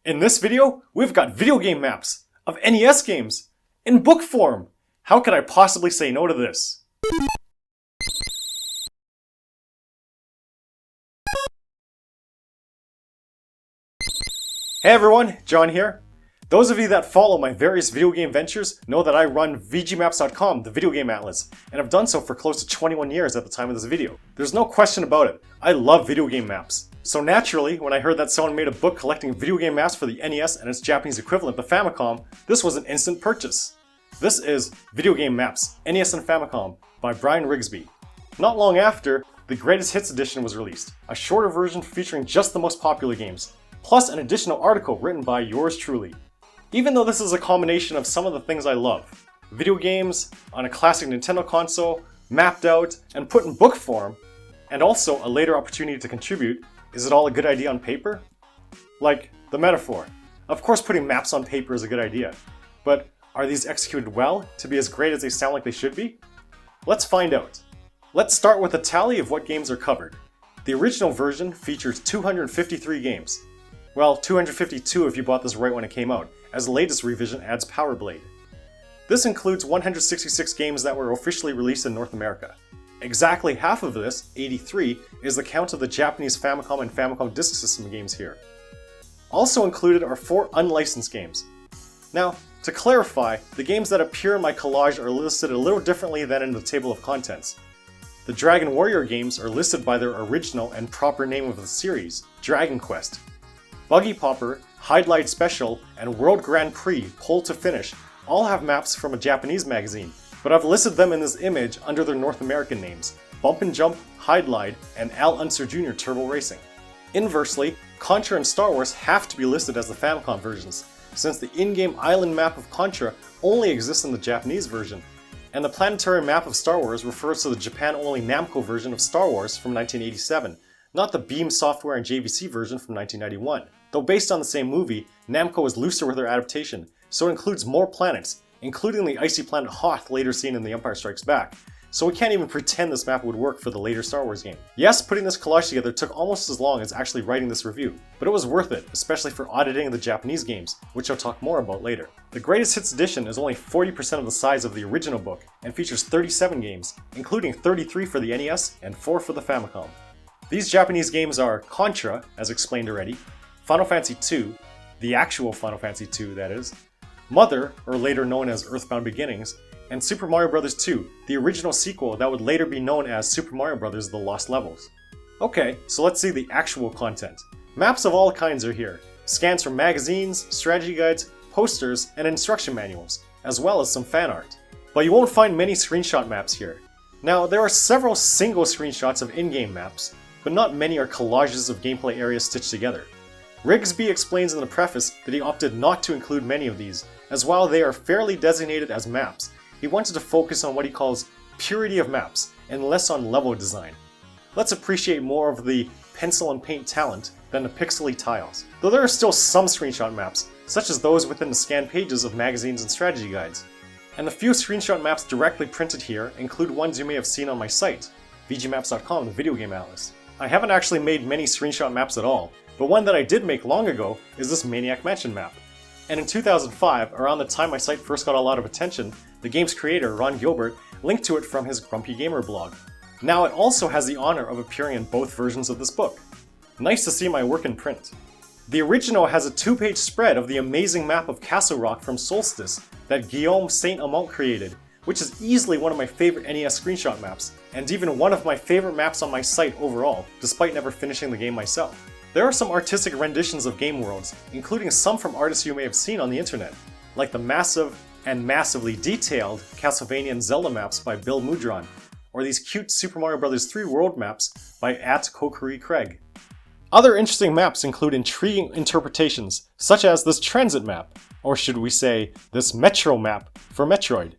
In this video, we've got video game maps of NES games in book form. How could I possibly say no to this? Hey everyone, John here. Those of you that follow my various video game ventures know that I run VGMaps.com, the video game atlas, and have done so for close to 21 years at the time of this video. There's no question about it, I love video game maps. So naturally, when I heard that someone made a book collecting video game maps for the NES and its Japanese equivalent, the Famicom, this was an instant purchase. This is Video Game Maps, NES and Famicom, by Brian Rigsby. Not long after, the Greatest Hits edition was released, a shorter version featuring just the most popular games, plus an additional article written by yours truly. Even though this is a combination of some of the things I love, video games on a classic Nintendo console, mapped out and put in book form, and also a later opportunity to contribute, is it all a good idea on paper? Like the metaphor. Of course putting maps on paper is a good idea, but are these executed well to be as great as they sound like they should be? Let's find out. Let's start with a tally of what games are covered. The original version features 253 games. Well, 252 if you bought this right when it came out, as the latest revision adds Power Blade. This includes 166 games that were officially released in North America. Exactly half of this, 83, is the count of the Japanese Famicom and Famicom Disk System games here. Also included are 4 unlicensed games. Now, to clarify, the games that appear in my collage are listed a little differently than in the table of contents. The Dragon Warrior games are listed by their original and proper name of the series, Dragon Quest. Buggy Popper, Highlight Special, and World Grand Prix Pole to Finish all have maps from a Japanese magazine, but I've listed them in this image under their North American names, Bump and Jump, Highlight, and Al Unser Jr. Turbo Racing. Inversely, Contra and Star Wars have to be listed as the Famicom versions, since the in-game island map of Contra only exists in the Japanese version, and the planetary map of Star Wars refers to the Japan-only Namco version of Star Wars from 1987, not the Beam Software and JVC version from 1991. Though based on the same movie, Namco is looser with their adaptation, so it includes more planets, including the icy planet Hoth later seen in The Empire Strikes Back, so we can't even pretend this map would work for the later Star Wars game. Yes, putting this collage together took almost as long as actually writing this review, but it was worth it, especially for auditing the Japanese games, which I'll talk more about later. The Greatest Hits edition is only 40% of the size of the original book, and features 37 games, including 33 for the NES and 4 for the Famicom. These Japanese games are Contra, as explained already, Final Fantasy II, the actual Final Fantasy II that is, Mother, or later known as Earthbound Beginnings, and Super Mario Bros. 2, the original sequel that would later be known as Super Mario Bros. The Lost Levels. Okay, so let's see the actual content. Maps of all kinds are here, scans from magazines, strategy guides, posters, and instruction manuals, as well as some fan art. But you won't find many screenshot maps here. Now, there are several single screenshots of in-game maps, but not many are collages of gameplay areas stitched together. Rigsby explains in the preface that he opted not to include many of these, as while they are fairly designated as maps, he wanted to focus on what he calls purity of maps, and less on level design. Let's appreciate more of the pencil and paint talent than the pixely tiles, though there are still some screenshot maps, such as those within the scanned pages of magazines and strategy guides. And the few screenshot maps directly printed here include ones you may have seen on my site, VGMaps.com, the video game atlas. I haven't actually made many screenshot maps at all, but one that I did make long ago is this Maniac Mansion map. And in 2005, around the time my site first got a lot of attention, the game's creator, Ron Gilbert, linked to it from his Grumpy Gamer blog. Now it also has the honor of appearing in both versions of this book. Nice to see my work in print. The original has a 2-page spread of the amazing map of Castleröck from Solstice that Guillaume Saint-Amant created, which is easily one of my favorite NES screenshot maps, and even one of my favorite maps on my site overall, despite never finishing the game myself. There are some artistic renditions of game worlds, including some from artists you may have seen on the internet, like the massive and massively detailed Castlevania and Zelda maps by Bill Mudron, or these cute Super Mario Bros. 3 world maps by @Kokuri Craig. Other interesting maps include intriguing interpretations, such as this transit map, or should we say, this metro map for Metroid.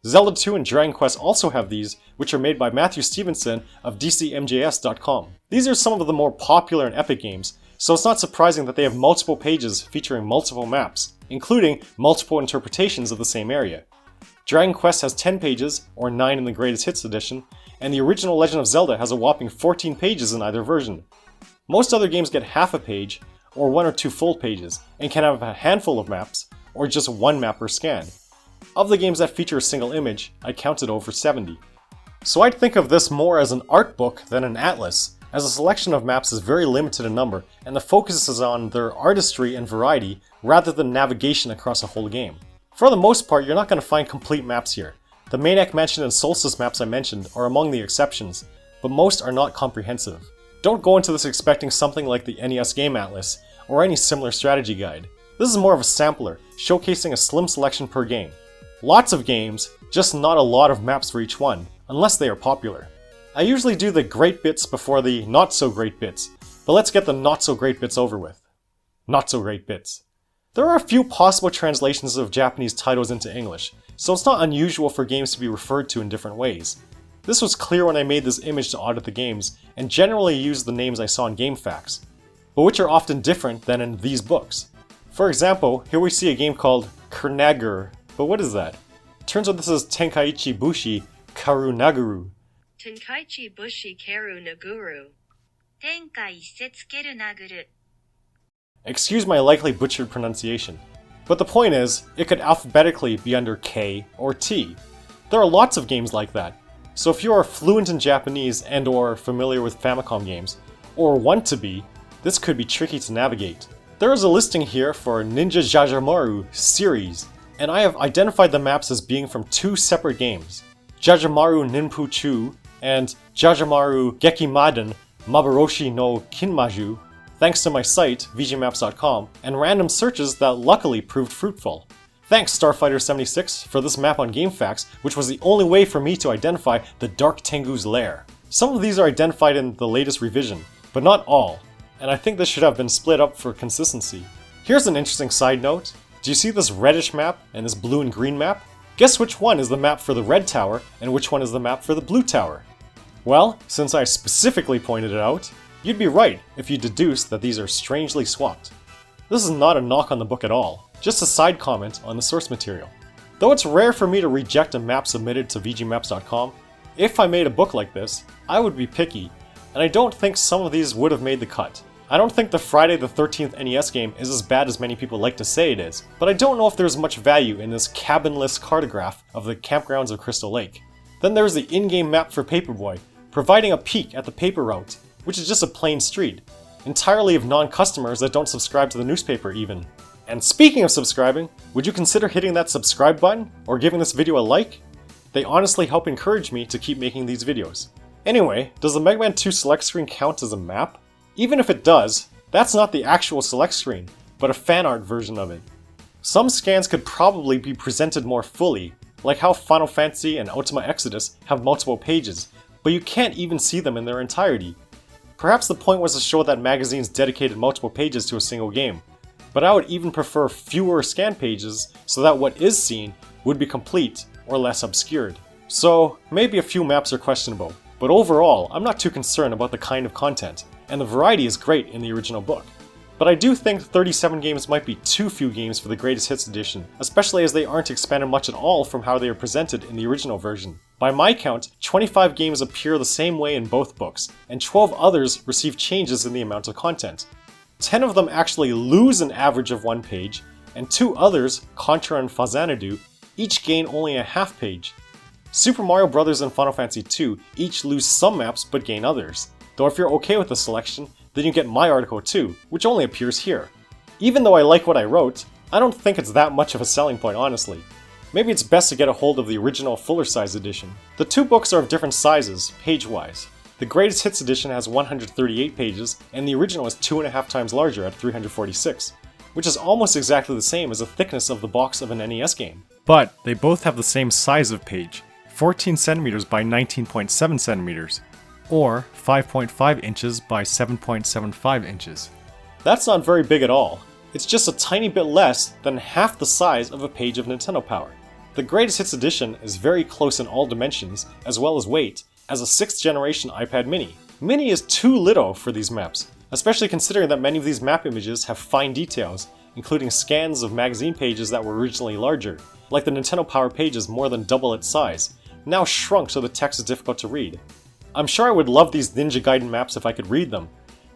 Zelda 2 and Dragon Quest also have these, which are made by Matthew Stevenson of DCMJS.com. These are some of the more popular and epic games, so it's not surprising that they have multiple pages featuring multiple maps, including multiple interpretations of the same area. Dragon Quest has 10 pages, or 9 in the Greatest Hits edition, and the original Legend of Zelda has a whopping 14 pages in either version. Most other games get half a page, or 1 or 2 full pages, and can have a handful of maps, or just 1 map per scan. Of the games that feature a single image, I counted over 70. So I'd think of this more as an art book than an atlas, as the selection of maps is very limited in number, and the focus is on their artistry and variety rather than navigation across a whole game. For the most part, you're not going to find complete maps here. The Maniac Mansion and Solstice maps I mentioned are among the exceptions, but most are not comprehensive. Don't go into this expecting something like the NES Game Atlas, or any similar strategy guide. This is more of a sampler, showcasing a slim selection per game. Lots of games, just not a lot of maps for each one, unless they are popular. I usually do the great bits before the not so great bits, but let's get the not so great bits over with. Not so great bits. There are a few possible translations of Japanese titles into English, so it's not unusual for games to be referred to in different ways. This was clear when I made this image to audit the games, and generally used the names I saw in GameFAQS, but which are often different than in these books. For example, here we see a game called Kâstleröck, but what is that? Turns out this is Tenkaichi Bushi Karu Naguru. Tenkaichi Bushi Karu Naguru. Tenkai Setsukeru Naguru. Excuse my likely butchered pronunciation, but the point is, it could alphabetically be under K or T. There are lots of games like that, so if you are fluent in Japanese and or familiar with Famicom games, or want to be, this could be tricky to navigate. There is a listing here for Ninja Jajamaru series, and I have identified the maps as being from 2 separate games, Jajamaru Ninpou Chou and Jajamaru Gekimaden Maboroshi no Kinmajou, thanks to my site, vgmaps.com, and random searches that luckily proved fruitful. Thanks Starfighter76 for this map on GameFAQS, which was the only way for me to identify the Dark Tengu's lair. Some of these are identified in the latest revision, but not all, and I think this should have been split up for consistency. Here's an interesting side note. Do you see this reddish map and this blue and green map? Guess which one is the map for the red tower and which one is the map for the blue tower? Well, since I specifically pointed it out, you'd be right if you deduced that these are strangely swapped. This is not a knock on the book at all, just a side comment on the source material. Though it's rare for me to reject a map submitted to vgmaps.com, if I made a book like this, I would be picky, and I don't think some of these would have made the cut. I don't think the Friday the 13th NES game is as bad as many people like to say it is, but I don't know if there's much value in this cabinless cartograph of the campgrounds of Crystal Lake. Then there's the in-game map for Paperboy, providing a peek at the paper route, which is just a plain street, entirely of non-customers that don't subscribe to the newspaper even. And speaking of subscribing, would you consider hitting that subscribe button or giving this video a like? They honestly help encourage me to keep making these videos. Anyway, does the Mega Man 2 select screen count as a map? Even if it does, that's not the actual select screen, but a fan art version of it. Some scans could probably be presented more fully, like how Final Fantasy and Ultima Exodus have multiple pages, but you can't even see them in their entirety. Perhaps the point was to show that magazines dedicated multiple pages to a single game, but I would even prefer fewer scan pages so that what is seen would be complete or less obscured. So maybe a few maps are questionable, but overall I'm not too concerned about the kind of content, and the variety is great in the original book. But I do think 37 games might be too few games for the Greatest Hits edition, especially as they aren't expanded much at all from how they are presented in the original version. By my count, 25 games appear the same way in both books, and 12 others receive changes in the amount of content. 10 of them actually lose an average of 1 page, and 2 others, Contra and Fazanadu, each gain only a half page. Super Mario Bros. And Final Fantasy II each lose some maps but gain others, though if you're okay with the selection, then you get my article too, which only appears here. Even though I like what I wrote, I don't think it's that much of a selling point honestly. Maybe it's best to get a hold of the original fuller size edition. The 2 books are of different sizes, page-wise. The Greatest Hits edition has 138 pages, and the original is 2.5 times larger at 346, which is almost exactly the same as the thickness of the box of an NES game. But they both have the same size of page, 14 centimeters by 19.7 centimeters, or 5.5 inches by 7.75 inches. That's not very big at all. It's just a tiny bit less than half the size of a page of Nintendo Power. The Greatest Hits edition is very close in all dimensions, as well as weight, as a 6th generation iPad mini. Mini is too little for these maps, especially considering that many of these map images have fine details, including scans of magazine pages that were originally larger, like the Nintendo Power pages more than double its size, now shrunk so the text is difficult to read. I'm sure I would love these Ninja Gaiden maps if I could read them.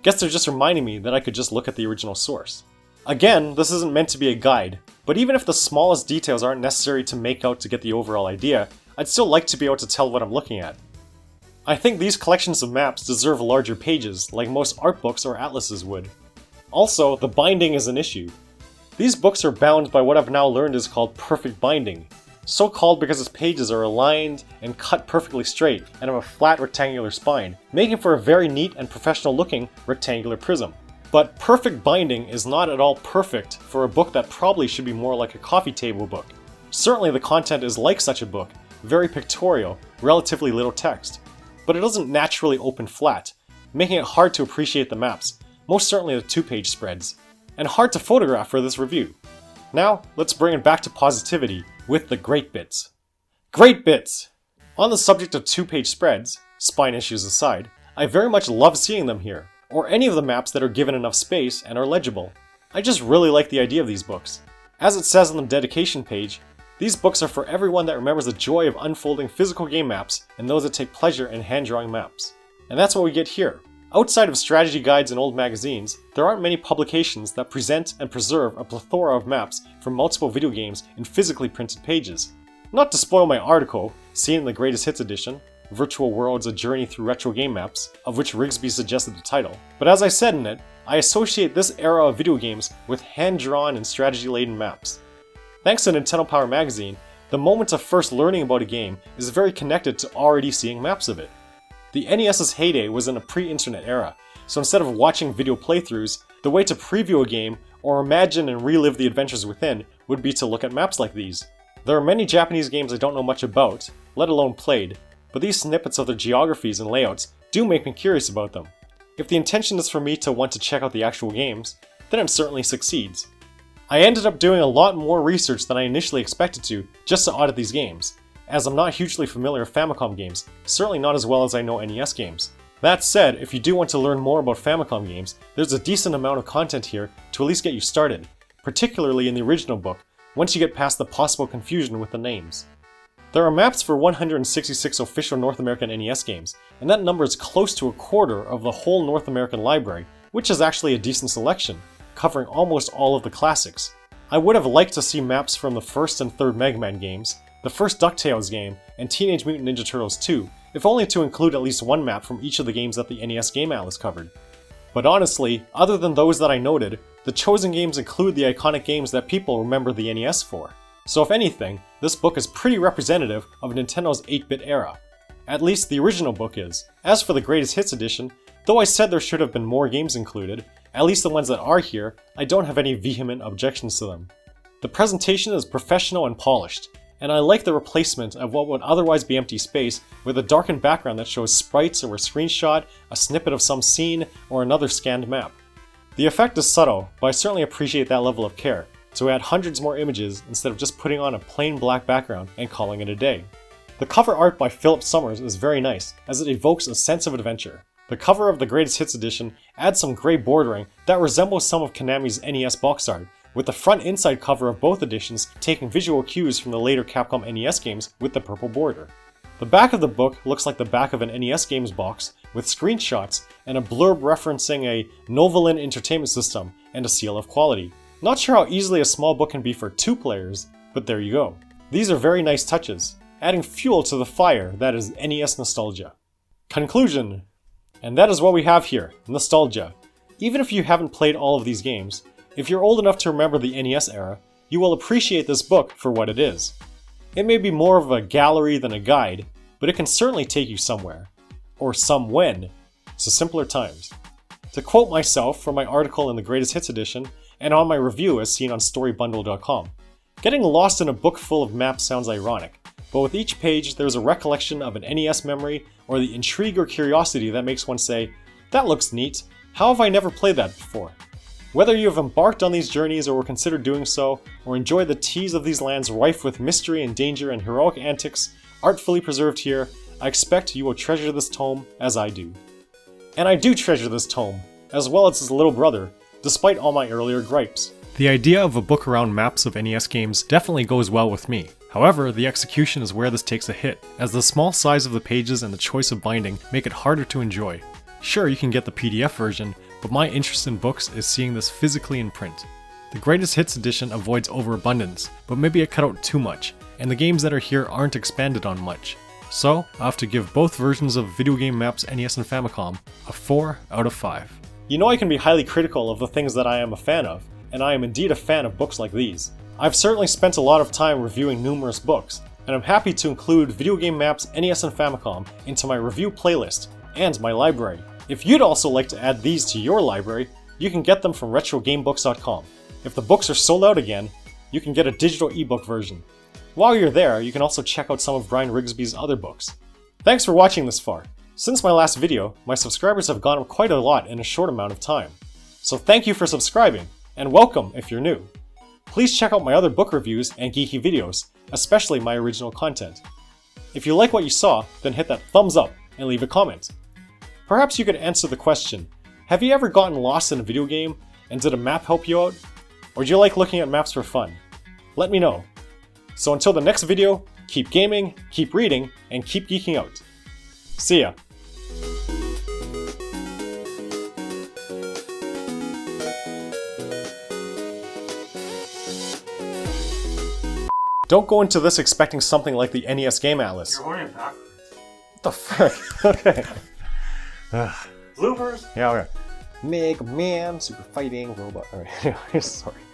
Guess they're just reminding me that I could just look at the original source. Again, this isn't meant to be a guide, but even if the smallest details aren't necessary to make out to get the overall idea, I'd still like to be able to tell what I'm looking at. I think these collections of maps deserve larger pages, like most art books or atlases would. Also, the binding is an issue. These books are bound by what I've now learned is called perfect binding. So called because its pages are aligned and cut perfectly straight and have a flat rectangular spine, making for a very neat and professional looking rectangular prism. But perfect binding is not at all perfect for a book that probably should be more like a coffee table book. Certainly the content is like such a book, very pictorial, relatively little text. But it doesn't naturally open flat, making it hard to appreciate the maps, most certainly the 2-page spreads, and hard to photograph for this review. Now, let's bring it back to positivity with the great bits. Great bits! On the subject of 2-page spreads, spine issues aside, I very much love seeing them here, or any of the maps that are given enough space and are legible. I just really like the idea of these books. As it says on the dedication page, these books are for everyone that remembers the joy of unfolding physical game maps and those that take pleasure in hand-drawing maps. And that's what we get here. Outside of strategy guides and old magazines, there aren't many publications that present and preserve a plethora of maps from multiple video games in physically printed pages. Not to spoil my article, seen in the Greatest Hits edition, Virtual Worlds: A Journey Through Retro Game Maps, of which Rigsby suggested the title, but as I said in it, I associate this era of video games with hand-drawn and strategy-laden maps. Thanks to Nintendo Power Magazine, the moment of first learning about a game is very connected to already seeing maps of it. The NES's heyday was in a pre-internet era, so instead of watching video playthroughs, the way to preview a game or imagine and relive the adventures within would be to look at maps like these. There are many Japanese games I don't know much about, let alone played, but these snippets of their geographies and layouts do make me curious about them. If the intention is for me to want to check out the actual games, then it certainly succeeds. I ended up doing a lot more research than I initially expected to just to audit these games, as I'm not hugely familiar with Famicom games, certainly not as well as I know NES games. That said, if you do want to learn more about Famicom games, there's a decent amount of content here to at least get you started, particularly in the original book, once you get past the possible confusion with the names. There are maps for 166 official North American NES games, and that number is close to a quarter of the whole North American library, which is actually a decent selection, covering almost all of the classics. I would have liked to see maps from the first and third Mega Man games, the first DuckTales game, and Teenage Mutant Ninja Turtles 2, if only to include at least one map from each of the games that the NES Game Atlas covered. But honestly, other than those that I noted, the chosen games include the iconic games that people remember the NES for. So if anything, this book is pretty representative of Nintendo's 8-bit era. At least the original book is. As for the Greatest Hits edition, though I said there should have been more games included, at least the ones that are here, I don't have any vehement objections to them. The presentation is professional and polished, and I like the replacement of what would otherwise be empty space with a darkened background that shows sprites or a screenshot, a snippet of some scene, or another scanned map. The effect is subtle, but I certainly appreciate that level of care, so add hundreds more images instead of just putting on a plain black background and calling it a day. The cover art by Philip Summers is very nice, as it evokes a sense of adventure. The cover of the Greatest Hits edition adds some grey bordering that resembles some of Konami's NES box art, with the front inside cover of both editions taking visual cues from the later Capcom NES games with the purple border. The back of the book looks like the back of an NES games box, with screenshots and a blurb referencing a Novolin Entertainment System and a seal of quality. Not sure how easily a small book can be for 2 players, but there you go. These are very nice touches, adding fuel to the fire that is NES nostalgia. Conclusion. And that is what we have here, nostalgia. Even if you haven't played all of these games, if you're old enough to remember the NES era, you will appreciate this book for what it is. It may be more of a gallery than a guide, but it can certainly take you somewhere, or somewhen, to simpler times. To quote myself from my article in the Greatest Hits edition, and on my review as seen on storybundle.com, getting lost in a book full of maps sounds ironic, but with each page there's a recollection of an NES memory or the intrigue or curiosity that makes one say, "That looks neat, how have I never played that before?" Whether you have embarked on these journeys or will consider doing so, or enjoy the tease of these lands rife with mystery and danger and heroic antics, artfully preserved here, I expect you will treasure this tome as I do. And I do treasure this tome, as well as its little brother, despite all my earlier gripes. The idea of a book around maps of NES games definitely goes well with me. However, the execution is where this takes a hit, as the small size of the pages and the choice of binding make it harder to enjoy. Sure, you can get the PDF version, but but my interest in books is seeing this physically in print. The Greatest Hits edition avoids overabundance, but maybe it cut out too much, and the games that are here aren't expanded on much. So, I have to give both versions of Video Game Maps NES and Famicom a 4 out of 5. You know I can be highly critical of the things that I am a fan of, and I am indeed a fan of books like these. I've certainly spent a lot of time reviewing numerous books, and I'm happy to include Video Game Maps NES and Famicom into my review playlist and my library. If you'd also like to add these to your library, you can get them from RetroGameBooks.com. If the books are sold out again, you can get a digital ebook version. While you're there, you can also check out some of Brian Rigsby's other books. Thanks for watching this far. Since my last video, my subscribers have gone up quite a lot in a short amount of time. So thank you for subscribing, and welcome if you're new. Please check out my other book reviews and geeky videos, especially my original content. If you like what you saw, then hit that thumbs up and leave a comment. Perhaps you could answer the question, have you ever gotten lost in a video game, and did a map help you out? Or do you like looking at maps for fun? Let me know. So until the next video, keep gaming, keep reading, and keep geeking out. See ya! Don't go into this expecting something like the NES Game Atlas. You're holding it backwards. What the fuck? Okay. Bloopers! Yeah, okay. Mega Man, super fighting robot. Alright, sorry.